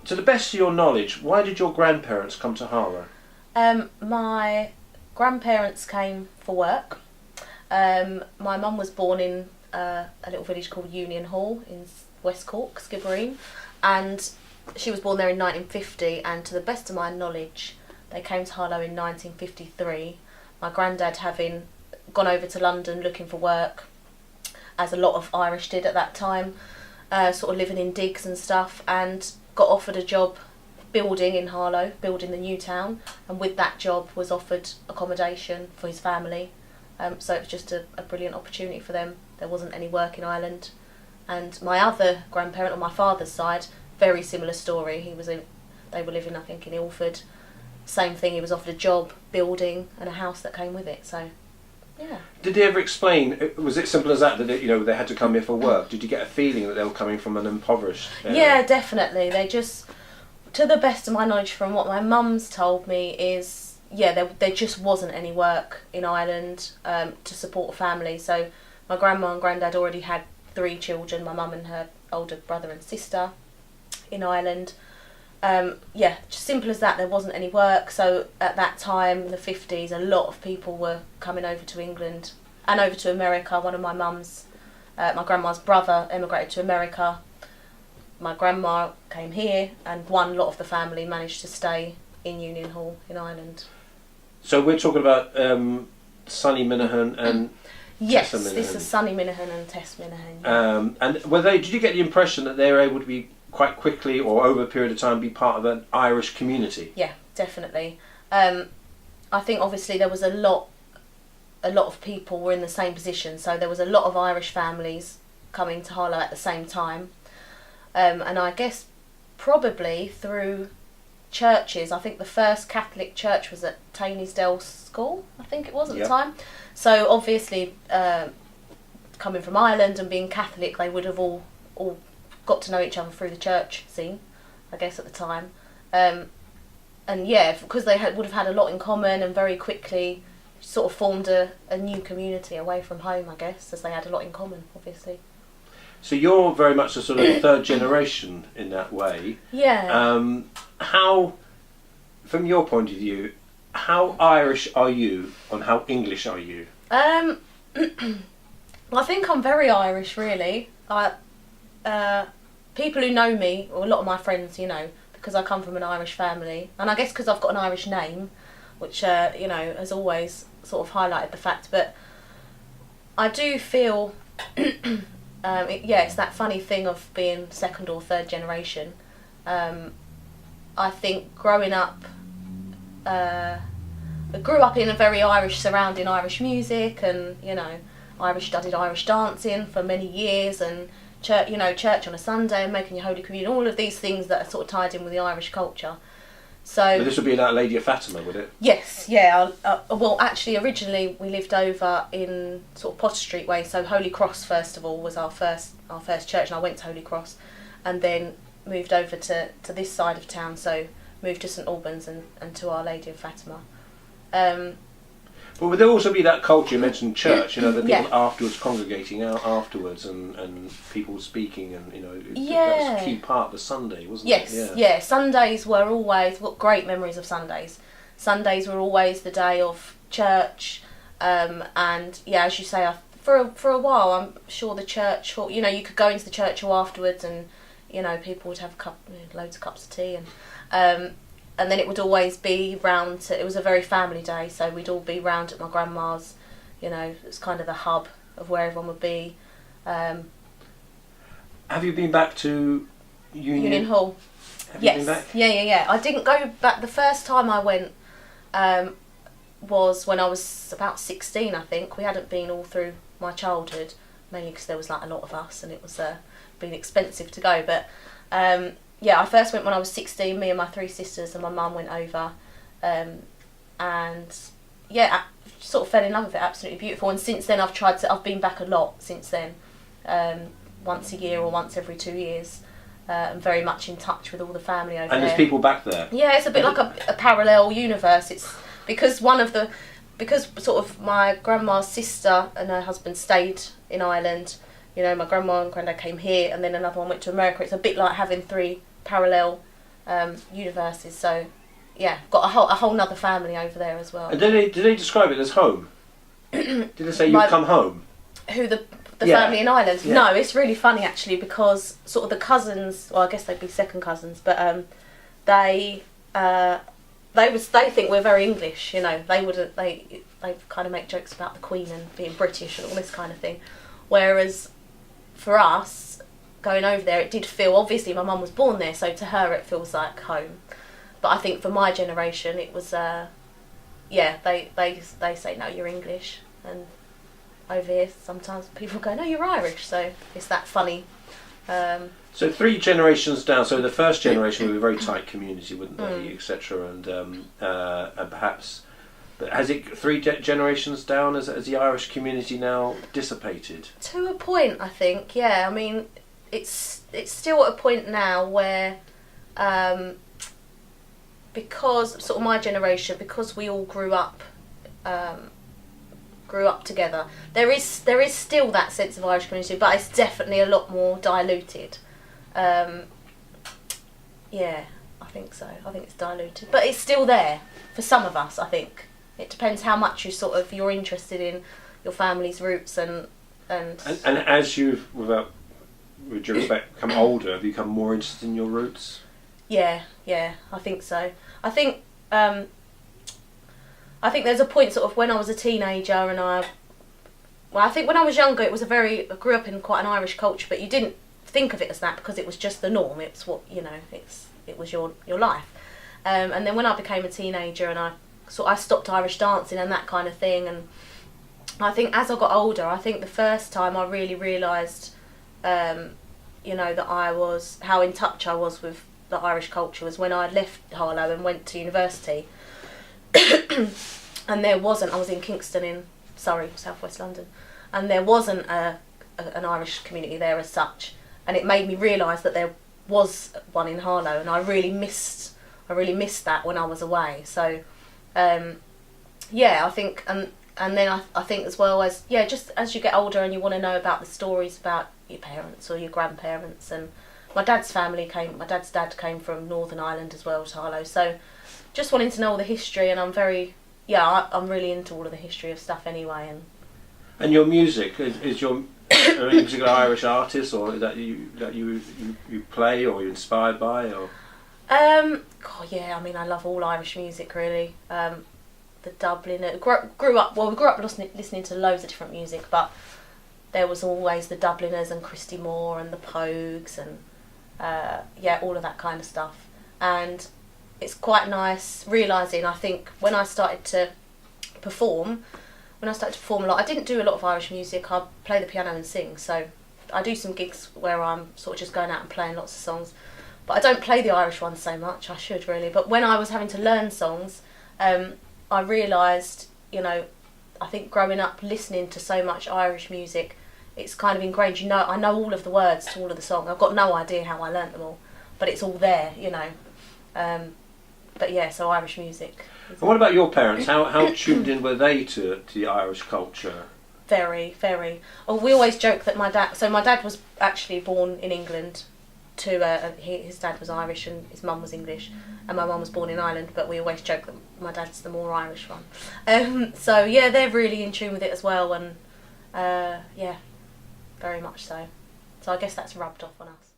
To the best of your knowledge, why did your grandparents come to Harlow? My grandparents came for work. My mum was born in a little village called Union Hall in West Cork, Skibbereen, and she was born there in 1950, and to the best of my knowledge they came to Harlow in 1953, my granddad having gone over to London looking for work, as a lot of Irish did at that time, sort of living in digs and stuff, and got offered a job building in Harlow, building the new town, and with that job was offered accommodation for his family. So it was just a brilliant opportunity for them. There wasn't any work in Ireland. And my other grandparent on my father's side, very similar story. They were living, I think, in Ilford. Same thing, he was offered a job, building, and a house that came with it. So, yeah. Did they ever explain, was it simple as that they had to come here for work? Did you get a feeling that they were coming from an impoverished area? Yeah, definitely. They just, to the best of my knowledge from what my mum's told me is, there just wasn't any work in Ireland to support a family. So my grandma and granddad already had 3 children, my mum and her older brother and sister in Ireland. Just simple as that, there wasn't any work. So at that time, in the 50s, a lot of people were coming over to England and over to America. One of my grandma's brother emigrated to America. My grandma came here, and a lot of the family managed to stay in Union Hall in Ireland. So we're talking about Sonny Minihane and yes, Tess Minihane. This is Sonny Minihane and Tess Minihane. Yeah. And did you get the impression that they were able to be quite quickly or over a period of time be part of an Irish community? Yeah, definitely. I think obviously there was a lot of people were in the same position, so there was a lot of Irish families coming to Harlow at the same time. And I guess probably through churches. I think the first Catholic church was at Tainesdale School, I think it was at the time. So obviously, coming from Ireland and being Catholic, they would have all got to know each other through the church scene, I guess, at the time. Because they would have had a lot in common, and very quickly sort of formed a new community away from home, I guess, as they had a lot in common, obviously. So you're very much a sort of third generation in that way. Yeah. How, from your point of view, how Irish are you and how English are you? I think I'm very Irish, really. People who know me, or a lot of my friends, because I come from an Irish family, and I guess because I've got an Irish name, which has always sort of highlighted the fact. But I do feel, it's that funny thing of being second or third generation. I think growing up, I grew up in a very Irish surrounding Irish music, and studied Irish dancing for many years, and church on a Sunday and making your Holy Communion, all of these things that are sort of tied in with the Irish culture. So but this would be that Lady of Fatima, would it? Yes, yeah. Well, actually, originally we lived over in sort of Potter Street way. So Holy Cross, first of all, was our first church, and I went to Holy Cross, and then moved over to this side of town. So moved to St Albans and to Our Lady of Fatima. But would there also be that culture, you mentioned church, the people afterwards congregating out afterwards and people speaking, and that was a key part of the Sunday, wasn't it? Yes, yeah. Sundays were always, great memories of Sundays. Sundays were always the day of church, and as you say, for a while, I'm sure the church hall, you could go into the church hall afterwards, and people would have loads of cups of tea, and then it would always be round it was a very family day, so we'd all be round at my grandma's. It's kind of the hub of where everyone would be. Have you been back to Union Hall? Have you been back? Yeah. I didn't go back. The first time I went was when I was about 16, I think. We hadn't been all through my childhood, mainly because there was a lot of us, and it was being expensive to go. But I first went when I was 16. Me and my 3 sisters and my mum went over, and I sort of fell in love with it. Absolutely beautiful. And since then, I've been back a lot since then, once a year or once every 2 years. I'm very much in touch with all the family over there. And there's people back there? Yeah, it's a bit like a parallel universe. It's because sort of my grandma's sister and her husband stayed in Ireland. My grandma and granddad came here, and then another one went to America. It's a bit like having 3 parallel universities. So yeah, got a whole nother family over there as well. And did they describe it as home? Did they say you've come home? Who the family in Ireland? Yeah. No, it's really funny actually, because sort of the cousins, well I guess they'd be second cousins, but they think we're very English, you know. They kind of make jokes about the Queen and being British and all this kind of thing. Whereas for us, going over there, it did feel, obviously my mum was born there, so to her it feels like home. But I think for my generation it was, they say, no, you're English. And over here sometimes people go, no, you're Irish. So it's that funny. So 3 generations down, so the first generation was a very tight community, wouldn't they, etc. And perhaps, but has it 3 generations down, as the Irish community now dissipated? To a point, I think, yeah. I mean, it's still at a point now where, because sort of my generation, because we all grew up together, there is still that sense of Irish community, but it's definitely a lot more diluted. Yeah, I think so. I think it's diluted, but it's still there for some of us. I think it depends how much you're interested in your family's roots and as you've, with due respect, become older, have you become more interested in your roots? Yeah, I think so. I think there's a point sort of when I was a teenager and I think when I was younger I grew up in quite an Irish culture, but you didn't think of it as that because it was just the norm. It's what, you know, it was your life. And then when I became a teenager and I stopped Irish dancing and that kind of thing, and I think as I got older, I think the first time I really realised, you know, that how in touch I was with the Irish culture was when I left Harlow and went to university. And I was in Kingston in Surrey, southwest London, and there wasn't an Irish community there as such, and it made me realise that there was one in Harlow, and I really missed that when I was away. So I think and then I think as well as, just as you get older and you want to know about the stories about your parents or your grandparents, and my dad's dad came from Northern Ireland as well to Harlow, so just wanting to know all the history, and I'm really into all of the history of stuff anyway. And your music, is your particular Irish artist, or is that you play or you're inspired by, or? I mean, I love all Irish music really. The Dublin, grew up listening to loads of different music, but there was always the Dubliners and Christy Moore and the Pogues and all of that kind of stuff. And it's quite nice realising, I think, when I started to perform a lot, I didn't do a lot of Irish music. I play the piano and sing, so I do some gigs where I'm sort of just going out and playing lots of songs, but I don't play the Irish ones so much. I should really, but when I was having to learn songs, I realised, you know, I think growing up listening to so much Irish music, it's kind of ingrained. You know, I know all of the words to all of the songs. I've got no idea how I learnt them all, but it's all there, you know. But yeah, so Irish music. And what about your parents? How tuned in were they to the Irish culture? Very, very. Oh, we always joke that my dad was actually born in England. His dad was Irish and his mum was English, and my mum was born in Ireland. But we always joke that my dad's the more Irish one. So yeah, they're really in tune with it as well, and very much so. So I guess that's rubbed off on us.